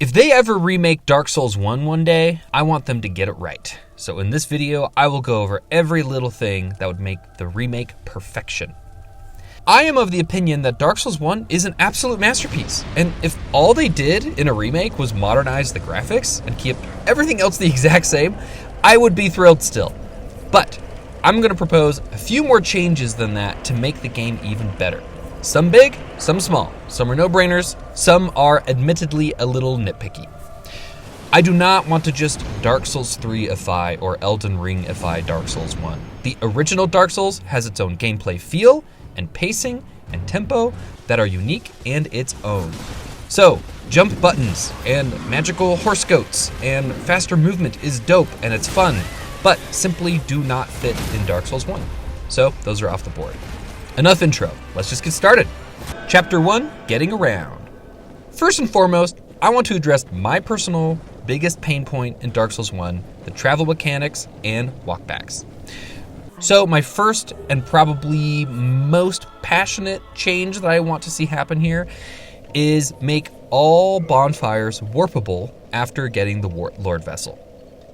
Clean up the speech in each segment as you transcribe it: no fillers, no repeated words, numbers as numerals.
If they ever remake Dark Souls 1 one day, I want them to get it right. So in this video, I will go over every little thing that would make the remake perfection. I am of the opinion that Dark Souls 1 is an absolute masterpiece, and if all they did in a remake was modernize the graphics and keep everything else the exact same, I would be thrilled still. But I'm gonna propose a few more changes than that to make the game even better. Some big, some small. Some are no-brainers, some are admittedly a little nitpicky. I do not want to just Dark Souls 3-ify or Elden Ring-ify Dark Souls 1. The original Dark Souls has its own gameplay feel and pacing and tempo that are unique and its own. So, jump buttons and magical horse goats and faster movement is dope and it's fun, but simply do not fit in Dark Souls 1. So, those are off the board. Enough intro, let's just get started. Chapter 1, Getting Around. First and foremost, I want to address my personal biggest pain point in Dark Souls 1, the travel mechanics and walkbacks. So my first and probably most passionate change that I want to see happen here is make all bonfires warpable after getting the Lord Vessel.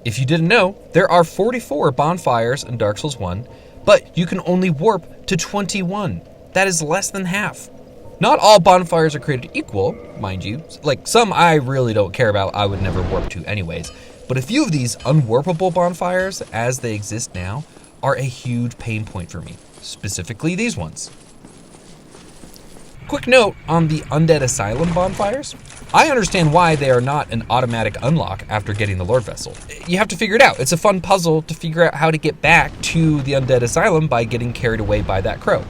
If you didn't know, there are 44 bonfires in Dark Souls 1, but you can only warp to 21. That is less than half. Not all bonfires are created equal, mind you. Like some I really don't care about, I would never warp to anyways. But a few of these unwarpable bonfires, as they exist now, are a huge pain point for me, specifically these ones. Quick note on the Undead Asylum bonfires. I understand why they are not an automatic unlock after getting the Lord Vessel. You have to figure it out. It's a fun puzzle to figure out how to get back to the Undead Asylum by getting carried away by that crow.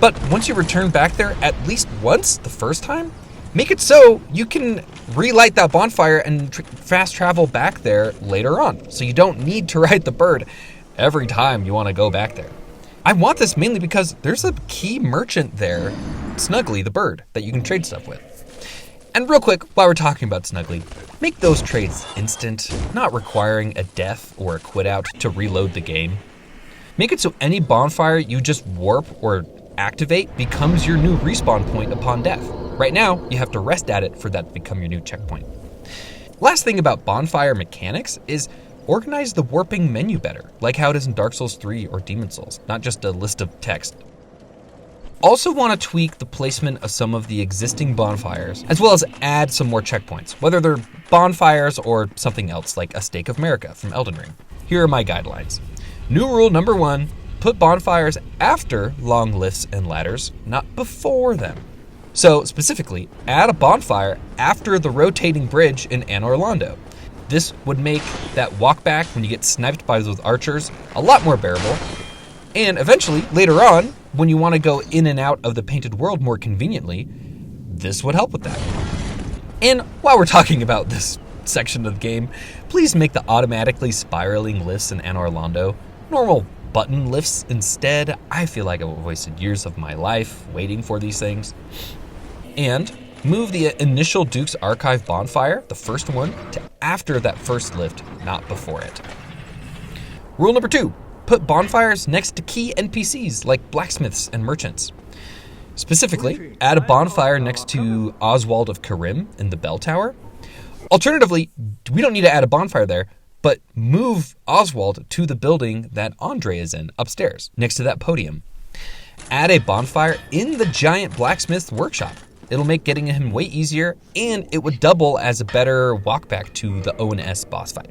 But once you return back there at least once the first time, make it so you can relight that bonfire and fast travel back there later on. So you don't need to ride the bird every time you want to go back there. I want this mainly because there's a key merchant there, Snuggly the bird, that you can trade stuff with. And real quick, while we're talking about Snuggly, make those trades instant, not requiring a death or a quit out to reload the game. Make it so any bonfire you just warp or activate becomes your new respawn point upon death. Right now, you have to rest at it for that to become your new checkpoint. Last thing about bonfire mechanics is organize the warping menu better, like how it is in Dark Souls 3 or Demon Souls, not just a list of text. Also want to tweak the placement of some of the existing bonfires, as well as add some more checkpoints, whether they're bonfires or something else like a Stake of Marika from Elden Ring. Here are my guidelines. New rule number 1, put bonfires after long lifts and ladders, not before them. So specifically, add a bonfire after the rotating bridge in Anor Londo. This would make that walk back when you get sniped by those archers a lot more bearable. And eventually, later on, when you want to go in and out of the painted world more conveniently, this would help with that. And while we're talking about this section of the game, please make the automatically spiraling lifts in Anor Londo normal button lifts instead. I feel like I've wasted years of my life waiting for these things. And move the initial Duke's Archive bonfire, the first one, to after that first lift, not before it. Rule number 2, put bonfires next to key NPCs like blacksmiths and merchants. Specifically, add a bonfire next to Oswald of Karim in the bell tower. Alternatively, we don't need to add a bonfire there, but move Oswald to the building that Andre is in upstairs, next to that podium. Add a bonfire in the giant blacksmith workshop. It'll make getting him way easier, and it would double as a better walkback to the O&S boss fight.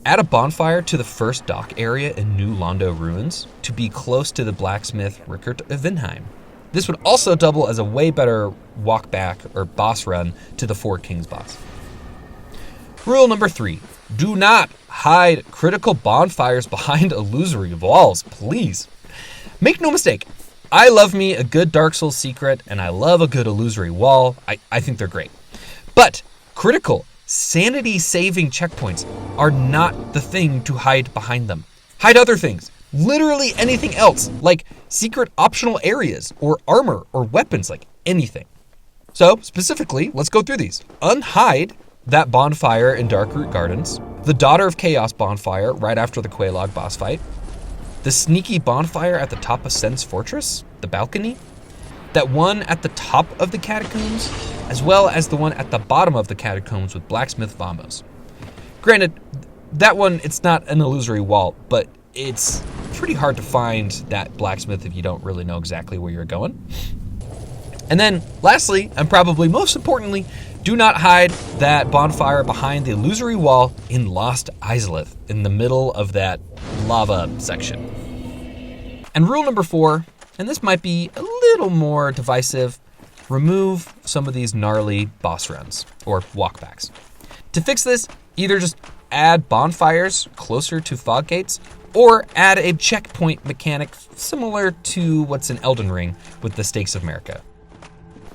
Add a bonfire to the first dock area in New Londo Ruins to be close to the blacksmith Rickert of Vinheim. This would also double as a way better walkback or boss run to the Four Kings boss. Rule number 3, do not hide critical bonfires behind illusory walls, please. Make no mistake, I love me a good Dark Souls secret, and I love a good illusory wall. I think they're great. But critical, sanity-saving checkpoints are not the thing to hide behind them. Hide other things. Literally anything else, like secret optional areas, or armor, or weapons, like anything. So, specifically, let's go through these. Unhide that bonfire in Darkroot Gardens, the Daughter of Chaos bonfire right after the Quelaag boss fight, the sneaky bonfire at the top of Sen's Fortress, the balcony, That one at the top of the catacombs, as well as the one at the bottom of the catacombs with Blacksmith Vamos. Granted, that one, it's not an illusory wall, but it's pretty hard to find that blacksmith if you don't really know exactly where you're going. And then, lastly, and probably most importantly, do not hide that bonfire behind the illusory wall in Lost Izalith, in the middle of that lava section. And rule number 4, and this might be a little more divisive, remove some of these gnarly boss runs, or walkbacks. To fix this, either just add bonfires closer to fog gates, or add a checkpoint mechanic similar to what's in Elden Ring with the Stakes of Marika.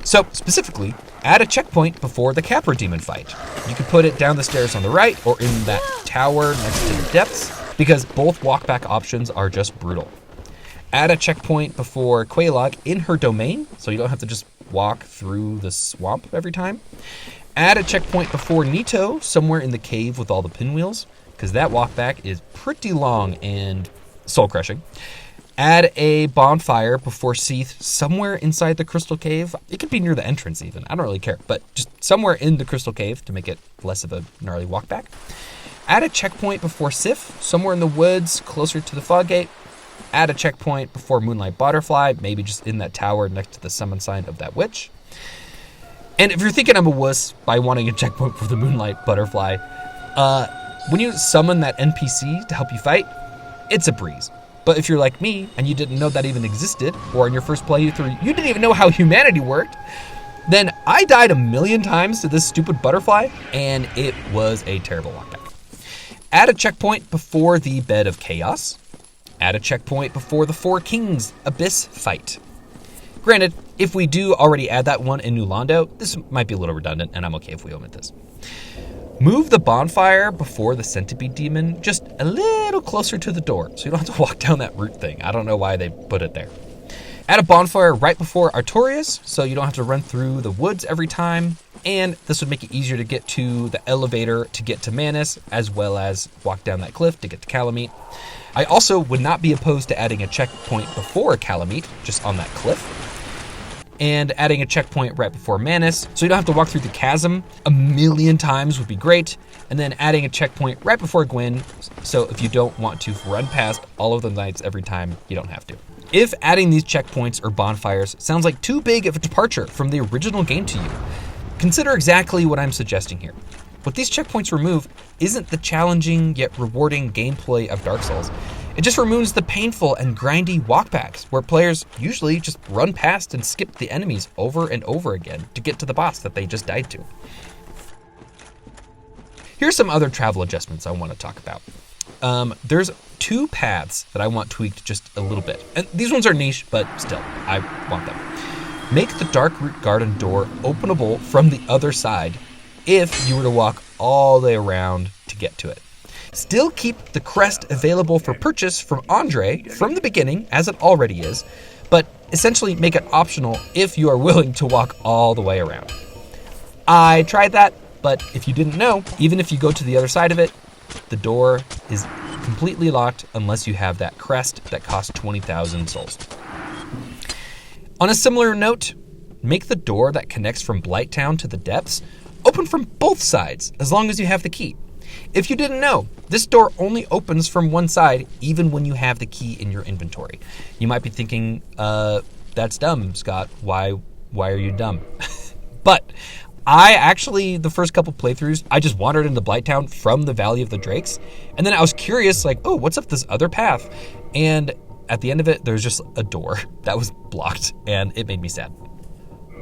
So, specifically, add a checkpoint before the Capra Demon fight. You can put it down the stairs on the right or in that tower next to the depths, because both walkback options are just brutal. Add a checkpoint before Quelaag in her domain, so you don't have to just walk through the swamp every time. Add a checkpoint before Nito, somewhere in the cave with all the pinwheels, because that walkback is pretty long and soul-crushing. Add a bonfire before Seath, somewhere inside the Crystal Cave. It could be near the entrance even, I don't really care, but just somewhere in the Crystal Cave to make it less of a gnarly walkback. Add a checkpoint before Sif, somewhere in the woods, closer to the fog gate. Add a checkpoint before Moonlight Butterfly, maybe just in that tower next to the summon sign of that witch. And if you're thinking I'm a wuss by wanting a checkpoint for the Moonlight Butterfly, when you summon that NPC to help you fight, it's a breeze. But if you're like me and you didn't know that even existed, or in your first playthrough you didn't even know how humanity worked, then I died 1,000,000 times to this stupid butterfly, and it was a terrible walkback. Add a checkpoint before the Bed of Chaos. Add a checkpoint before the Four Kings Abyss fight. Granted, if we do already add that one in New Londo, this might be a little redundant, and I'm okay if we omit this. Move the bonfire before the Centipede Demon just a little closer to the door, so you don't have to walk down that root thing. I don't know why they put it there. Add a bonfire right before Artorias, so you don't have to run through the woods every time, and this would make it easier to get to the elevator to get to Manus, as well as walk down that cliff to get to Calamite. I also would not be opposed to adding a checkpoint before Calamite, just on that cliff, and adding a checkpoint right before Manus, so you don't have to walk through the chasm 1,000,000 times would be great, and then adding a checkpoint right before Gwyn, so if you don't want to run past all of the knights every time, you don't have to. If adding these checkpoints or bonfires sounds like too big of a departure from the original game to you, consider exactly what I'm suggesting here. What these checkpoints remove isn't the challenging yet rewarding gameplay of Dark Souls. It just removes the painful and grindy walkbacks where players usually just run past and skip the enemies over and over again to get to the boss that they just died to. Here's some other travel adjustments I want to talk about. There's 2 paths that I want tweaked just a little bit. And these ones are niche, but still, I want them. Make the Darkroot Garden door openable from the other side if you were to walk all the way around to get to it. Still keep the crest available for purchase from Andre from the beginning, as it already is, but essentially make it optional if you are willing to walk all the way around. I tried that, but if you didn't know, even if you go to the other side of it, the door is completely locked unless you have that crest that costs 20,000 souls. On a similar note, make the door that connects from Blighttown to the depths open from both sides as long as you have the key. If you didn't know, this door only opens from one side even when you have the key in your inventory. You might be thinking, that's dumb, Scott. Why are you dumb? But I actually, the first couple playthroughs, I just wandered into Blighttown from the Valley of the Drakes, and then I was curious, like, oh, what's up this other path? And at the end of it, there's just a door that was blocked, and it made me sad.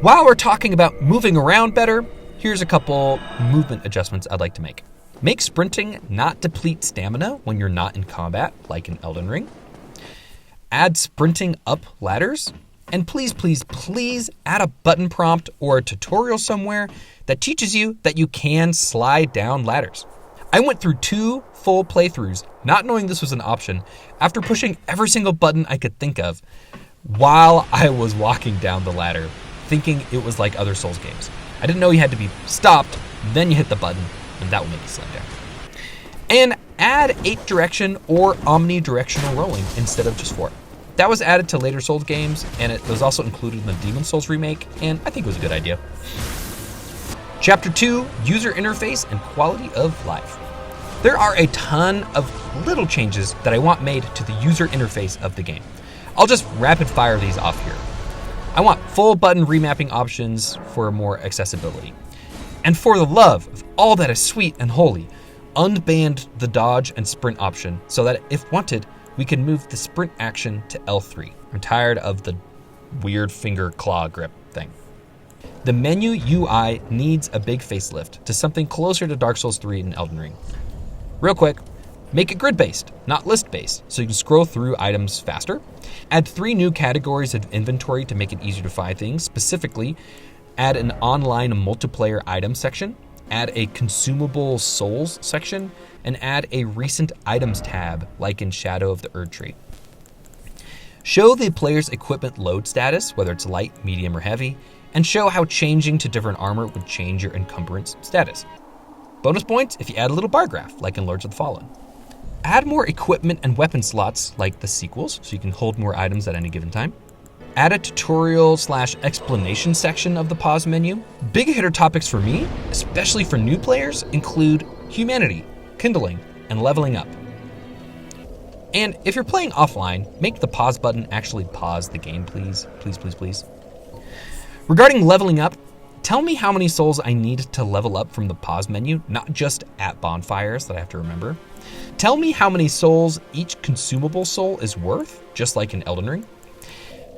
While we're talking about moving around better, here's a couple movement adjustments I'd like to make. Make sprinting not deplete stamina when you're not in combat, like in Elden Ring. Add sprinting up ladders. And please, please, please add a button prompt or a tutorial somewhere that teaches you that you can slide down ladders. I went through 2 full playthroughs not knowing this was an option after pushing every single button I could think of while I was walking down the ladder, thinking it was like other Souls games. I didn't know you had to be stopped, then you hit the button, and that will make you slide down. And add 8 direction or omnidirectional rolling instead of just 4. That was added to later Souls games, and it was also included in the Demon Souls remake, and I think it was a good idea. Chapter 2, User Interface and Quality of Life. There are a ton of little changes that I want made to the user interface of the game. I'll just rapid fire these off here. I want full button remapping options for more accessibility. And for the love of all that is sweet and holy, unband the dodge and sprint option so that if wanted, we can move the sprint action to L3. I'm tired of the weird finger claw grip thing. The menu UI needs a big facelift to something closer to Dark Souls 3 and Elden Ring. Real quick, make it grid-based, not list-based, so you can scroll through items faster. Add 3 new categories of inventory to make it easier to find things. Specifically, add an online multiplayer item section, add a consumable souls section, and add a recent items tab like in Shadow of the Erdtree. Show the player's equipment load status, whether it's light, medium, or heavy, and show how changing to different armor would change your encumbrance status. Bonus points if you add a little bar graph, like in Lords of the Fallen. Add more equipment and weapon slots, like the sequels, so you can hold more items at any given time. Add a tutorial/explanation section of the pause menu. Big hitter topics for me, especially for new players, include humanity, kindling, and leveling up. And if you're playing offline, make the pause button actually pause the game, please. Please, please, please. Regarding leveling up, tell me how many souls I need to level up from the pause menu, not just at bonfires that I have to remember. Tell me how many souls each consumable soul is worth, just like in Elden Ring.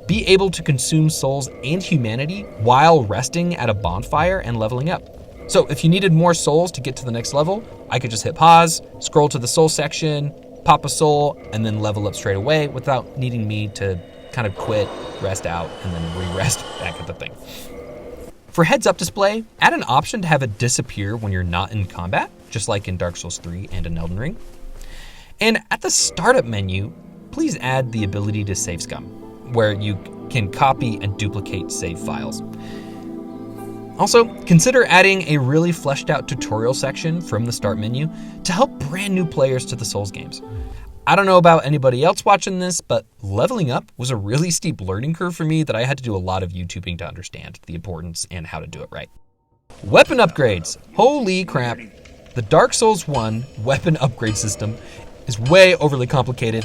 Be able to consume souls and humanity while resting at a bonfire and leveling up. So if you needed more souls to get to the next level, I could just hit pause, scroll to the soul section, pop a soul, and then level up straight away without needing me to kind of quit, rest out, and then re-rest back at the thing. For heads-up display, add an option to have it disappear when you're not in combat, just like in Dark Souls 3 and in Elden Ring. And at the startup menu, please add the ability to save scum, where you can copy and duplicate save files. Also, consider adding a really fleshed out tutorial section from the start menu to help brand new players to the Souls games. I don't know about anybody else watching this, but leveling up was a really steep learning curve for me that I had to do a lot of YouTubing to understand the importance and how to do it right. Weapon upgrades. Holy crap. The Dark Souls 1 weapon upgrade system is way overly complicated.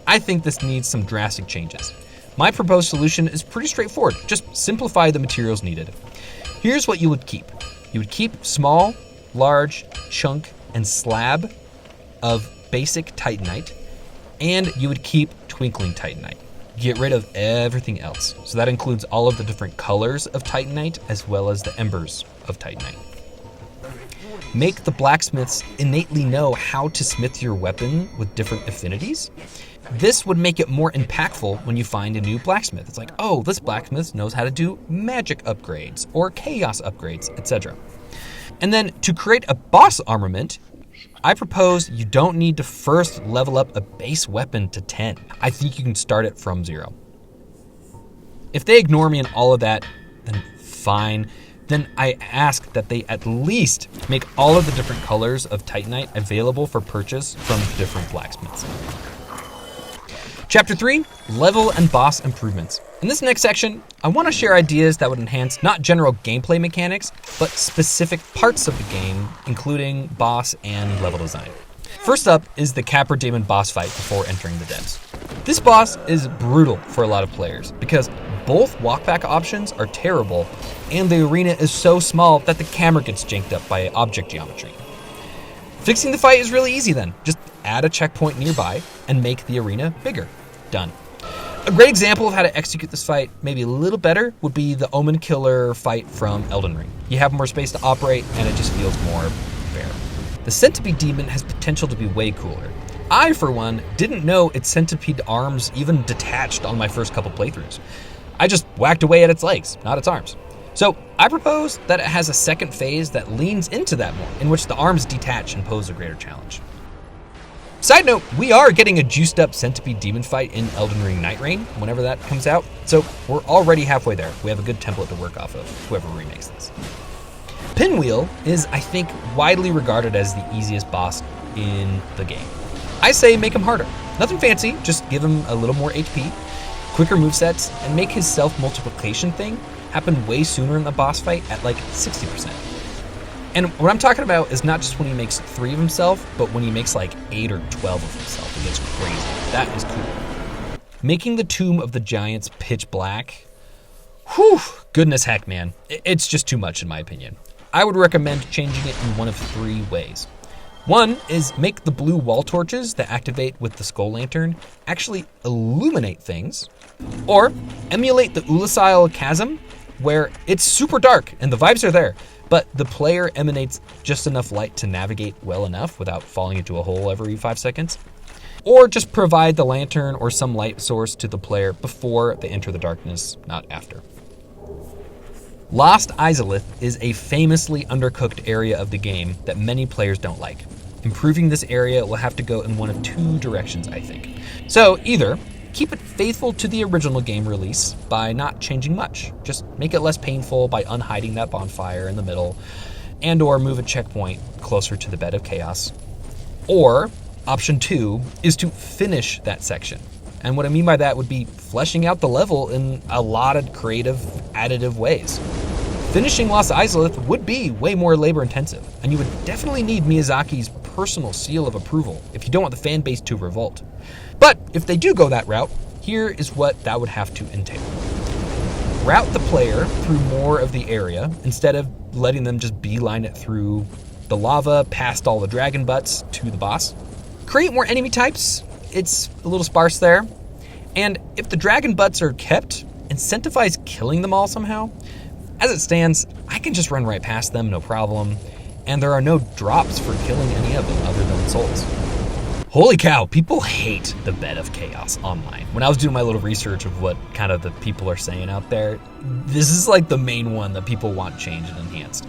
I think this needs some drastic changes. My proposed solution is pretty straightforward. Just simplify the materials needed. Here's what you would keep. You would keep small, large, chunk, and slab of basic Titanite, and you would keep twinkling Titanite. Get rid of everything else. So that includes all of the different colors of Titanite as well as the embers of Titanite. Make the blacksmiths innately know how to smith your weapon with different affinities. This would make it more impactful when you find a new blacksmith. It's like, oh, this blacksmith knows how to do magic upgrades or chaos upgrades, etc. And then to create a boss armament, I propose you don't need to first level up a base weapon to 10. I think you can start it from 0. If they ignore me in all of that, then fine. Then I ask that they at least make all of the different colors of Titanite available for purchase from different blacksmiths. Chapter 3, Level and Boss Improvements. In this next section, I want to share ideas that would enhance not general gameplay mechanics, but specific parts of the game, including boss and level design. First up is the Capra Demon boss fight before entering the depths. This boss is brutal for a lot of players because both walkback options are terrible and the arena is so small that the camera gets janked up by object geometry. Fixing the fight is really easy then. Just add a checkpoint nearby and make the arena bigger. Done. A great example of how to execute this fight, maybe a little better, would be the Omen Killer fight from Elden Ring. You have more space to operate and it just feels more fair. The Centipede Demon has potential to be way cooler. I, for one, didn't know its centipede arms even detached on my first couple playthroughs. I just whacked away at its legs, not its arms. So I propose that it has a second phase that leans into that more, in which the arms detach and pose a greater challenge. Side note, we are getting a juiced up Centipede Demon fight in Elden Ring Night Rain, whenever that comes out, so we're already halfway there. We have a good template to work off of, whoever remakes this. Pinwheel is, I think, widely regarded as the easiest boss in the game. I say make him harder. Nothing fancy, just give him a little more HP. quicker movesets, and make his self-multiplication thing happen way sooner in the boss fight at like 60%. And what I'm talking about is not just when he makes 3 of himself, but when he makes like 8 or 12 of himself. It gets crazy. That is cool. Making the Tomb of the Giants pitch black, whew, goodness heck, man. It's just too much in my opinion. I would recommend changing it in one of 3 ways. One is make the blue wall torches that activate with the skull lantern actually illuminate things, or emulate the Ulasil chasm where it's super dark and the vibes are there, but the player emanates just enough light to navigate well enough without falling into a hole every 5 seconds. Or just provide the lantern or some light source to the player before they enter the darkness, not after. Lost Izalith is a famously undercooked area of the game that many players don't like. Improving this area will have to go in one of 2 directions, I think. So either keep it faithful to the original game release by not changing much. Just make it less painful by unhiding that bonfire in the middle, and or move a checkpoint closer to the bed of chaos. Or option 2 is to finish that section. And what I mean by that would be fleshing out the level in a lot of creative, additive ways. Finishing Lost Izalith would be way more labor intensive, and you would definitely need Miyazaki's personal seal of approval if you don't want the fan base to revolt. But if they do go that route, here is what that would have to entail. Route the player through more of the area instead of letting them just beeline it through the lava, past all the dragon butts to the boss. Create more enemy types. It's a little sparse there. And if the dragon butts are kept, incentivize killing them all somehow. As it stands, I can just run right past them, no problem. And there are no drops for killing any of them other than souls. Holy cow, people hate the Bed of Chaos online. When I was doing my little research of what kind of the people are saying out there, this is like the main one that people want changed and enhanced.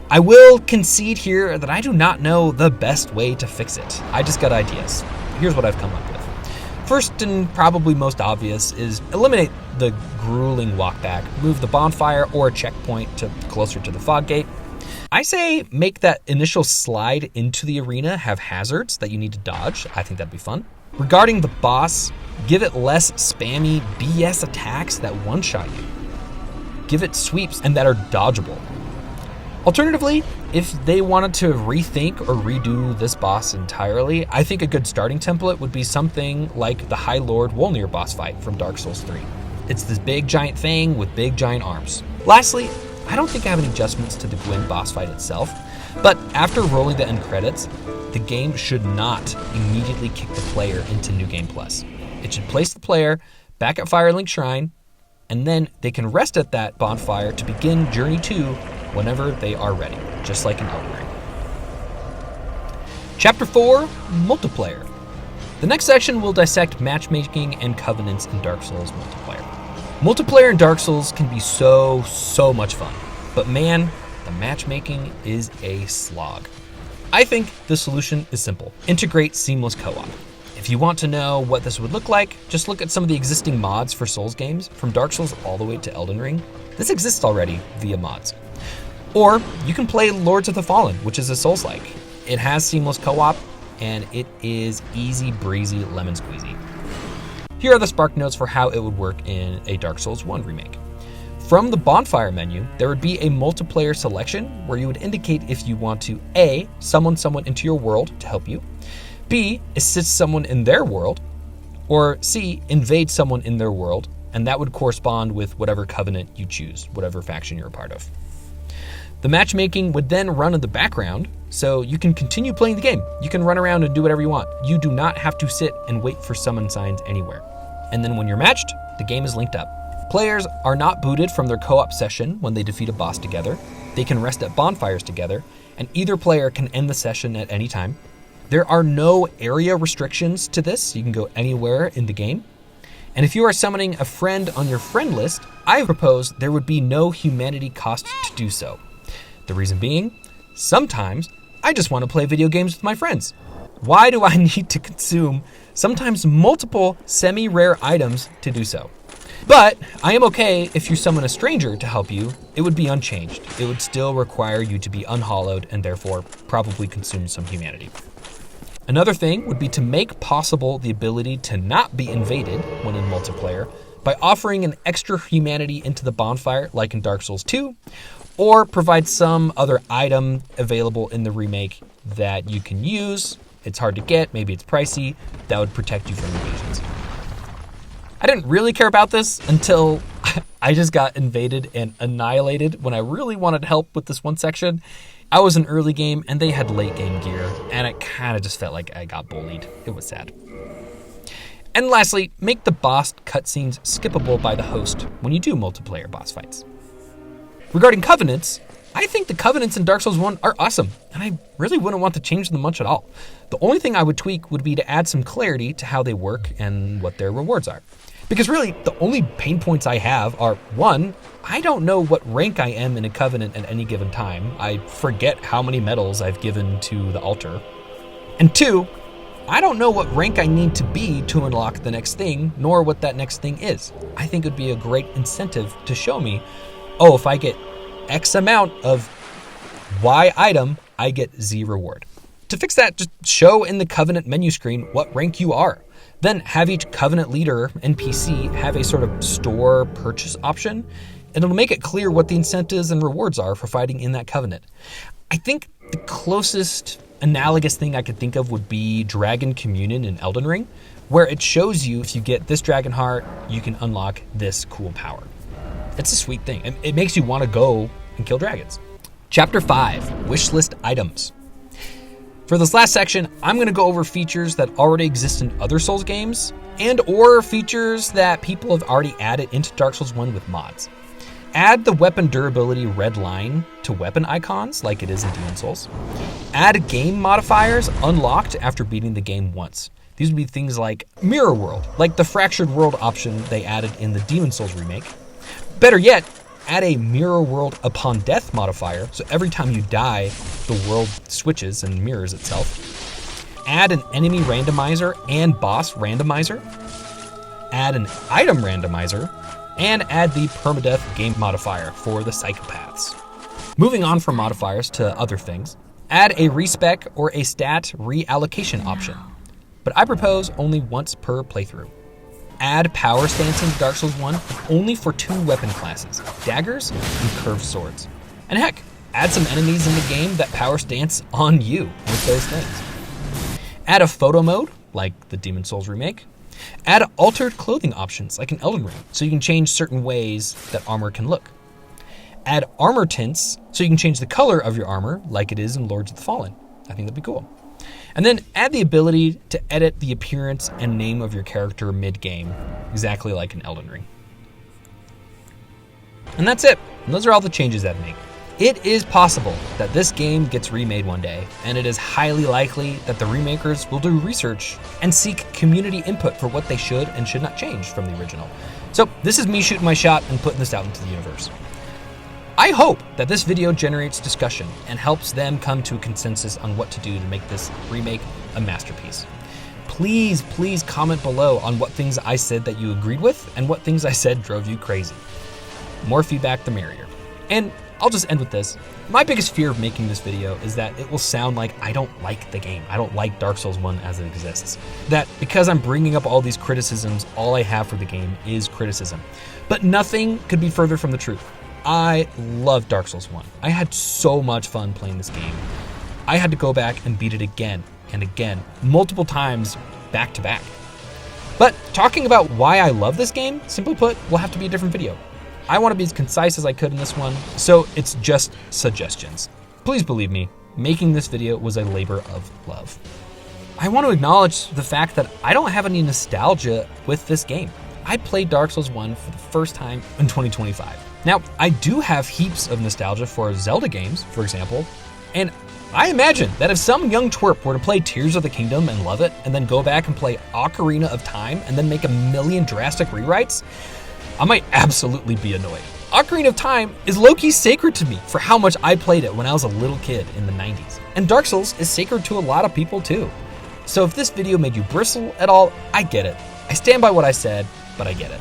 I will concede here that I do not know the best way to fix it. I just got ideas. Here's what I've come up with. First and probably most obvious is eliminate the grueling walkback, move the bonfire or a checkpoint to closer to the fog gate. I say make that initial slide into the arena have hazards that you need to dodge. I think that'd be fun. Regarding the boss, give it less spammy BS attacks that one-shot you. Give it sweeps and that are dodgeable. Alternatively, if they wanted to rethink or redo this boss entirely, I think a good starting template would be something like the High Lord Wolnir boss fight from Dark Souls 3. It's this big giant thing with big giant arms. Lastly, I don't think I have any adjustments to the Gwyn boss fight itself, but after rolling the end credits, the game should not immediately kick the player into New Game Plus. It should place the player back at Firelink Shrine, and then they can rest at that bonfire to begin Journey 2 whenever they are ready, just like in Elden Ring. Chapter 4, Multiplayer. The next section will dissect matchmaking and covenants in Dark Souls multiplayer. Multiplayer in Dark Souls can be so much fun, but man, the matchmaking is a slog. I think the solution is simple. Integrate seamless co-op. If you want to know what this would look like, just look at some of the existing mods for Souls games, from Dark Souls all the way to Elden Ring. This exists already via mods. Or you can play Lords of the Fallen, which is a Souls-like. It has seamless co-op, and it is easy breezy lemon squeezy. Here are the spark notes for how it would work in a Dark Souls 1 remake. From the bonfire menu, there would be a multiplayer selection where you would indicate if you want to A, summon someone into your world to help you, B, assist someone in their world, or C, invade someone in their world, and that would correspond with whatever covenant you choose, whatever faction you're a part of. The matchmaking would then run in the background, so you can continue playing the game. You can run around and do whatever you want. You do not have to sit and wait for summon signs anywhere. And then when you're matched, the game is linked up. Players are not booted from their co-op session when they defeat a boss together. They can rest at bonfires together, and either player can end the session at any time. There are no area restrictions to this. You can go anywhere in the game. And if you are summoning a friend on your friend list, I propose there would be no humanity cost to do so. The reason being, sometimes I just want to play video games with my friends. Why do I need to consume sometimes multiple semi-rare items to do so? But I am okay if you summon a stranger to help you, it would be unchanged. It would still require you to be unhallowed and therefore probably consume some humanity. Another thing would be to make possible the ability to not be invaded when in multiplayer by offering an extra humanity into the bonfire like in Dark Souls 2, or provide some other item available in the remake that you can use. It's hard to get, maybe it's pricey, that would protect you from invasions. I didn't really care about this until I just got invaded and annihilated when I really wanted help with this one section. I was in early game and they had late game gear, and it kind of just felt like I got bullied. It was sad. And lastly, make the boss cutscenes skippable by the host when you do multiplayer boss fights. Regarding covenants, I think the covenants in Dark Souls 1 are awesome, and I really wouldn't want to change them much at all. The only thing I would tweak would be to add some clarity to how they work and what their rewards are. Because really, the only pain points I have are, 1, I don't know what rank I am in a covenant at any given time. I forget how many medals I've given to the altar. And 2, I don't know what rank I need to be to unlock the next thing, nor what that next thing is. I think it would be a great incentive to show me, oh, if I get X amount of Y item, I get Z reward. To fix that, just show in the Covenant menu screen what rank you are. Then have each Covenant leader NPC have a sort of store purchase option, and it'll make it clear what the incentives and rewards are for fighting in that Covenant. I think the closest analogous thing I could think of would be Dragon Communion in Elden Ring, where it shows you if you get this dragon heart, you can unlock this cool power. It's a sweet thing. It makes you want to go and kill dragons. Chapter 5, Wishlist Items. For this last section, I'm going to go over features that already exist in other Souls games, and or features that people have already added into Dark Souls 1 with mods. Add the weapon durability red line to weapon icons like it is in Demon Souls. Add game modifiers unlocked after beating the game once. These would be things like Mirror World, like the Fractured World option they added in the Demon Souls remake. Better yet, add a Mirror World upon death modifier, so every time you die, the world switches and mirrors itself. Add an enemy randomizer and boss randomizer. Add an item randomizer, and add the permadeath game modifier for the psychopaths. Moving on from modifiers to other things, add a respec or a stat reallocation option, but I propose only once per playthrough. Add power stance into Dark Souls 1 only for 2 weapon classes, daggers and curved swords. And heck, add some enemies in the game that power stance on you with those things. Add a photo mode, like the Demon Souls remake. Add altered clothing options, like in Elden Ring, so you can change certain ways that armor can look. Add armor tints, so you can change the color of your armor, like it is in Lords of the Fallen. I think that'd be cool. And then add the ability to edit the appearance and name of your character mid-game, exactly like in Elden Ring. And that's it. And those are all the changes I've made. It is possible that this game gets remade one day, and it is highly likely that the remakers will do research and seek community input for what they should and should not change from the original. So this is me shooting my shot and putting this out into the universe. I hope that this video generates discussion and helps them come to a consensus on what to do to make this remake a masterpiece. Please comment below on what things I said that you agreed with and what things I said drove you crazy. More feedback, the merrier. And I'll just end with this. My biggest fear of making this video is that it will sound like I don't like the game. I don't like Dark Souls 1 as it exists. That because I'm bringing up all these criticisms, all I have for the game is criticism. But nothing could be further from the truth. I love Dark Souls 1. I had so much fun playing this game. I had to go back and beat it again and again, multiple times back to back. But talking about why I love this game, simply put, will have to be a different video. I want to be as concise as I could in this one, so it's just suggestions. Please believe me, making this video was a labor of love. I want to acknowledge the fact that I don't have any nostalgia with this game. I played Dark Souls 1 for the first time in 2025. Now, I do have heaps of nostalgia for Zelda games, for example, and I imagine that if some young twerp were to play Tears of the Kingdom and love it, and then go back and play Ocarina of Time and then make a million drastic rewrites, I might absolutely be annoyed. Ocarina of Time is low-key sacred to me for how much I played it when I was a little kid in the 90s. And Dark Souls is sacred to a lot of people too. So if this video made you bristle at all, I get it. I stand by what I said, but I get it.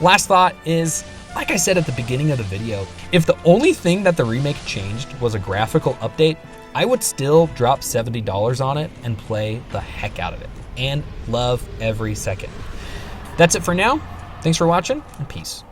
Last thought is, Like I said at the beginning of the video, if the only thing that the remake changed was a graphical update, I would still drop $70 on it and play the heck out of it, and love every second. That's it for now. Thanks for watching, and peace.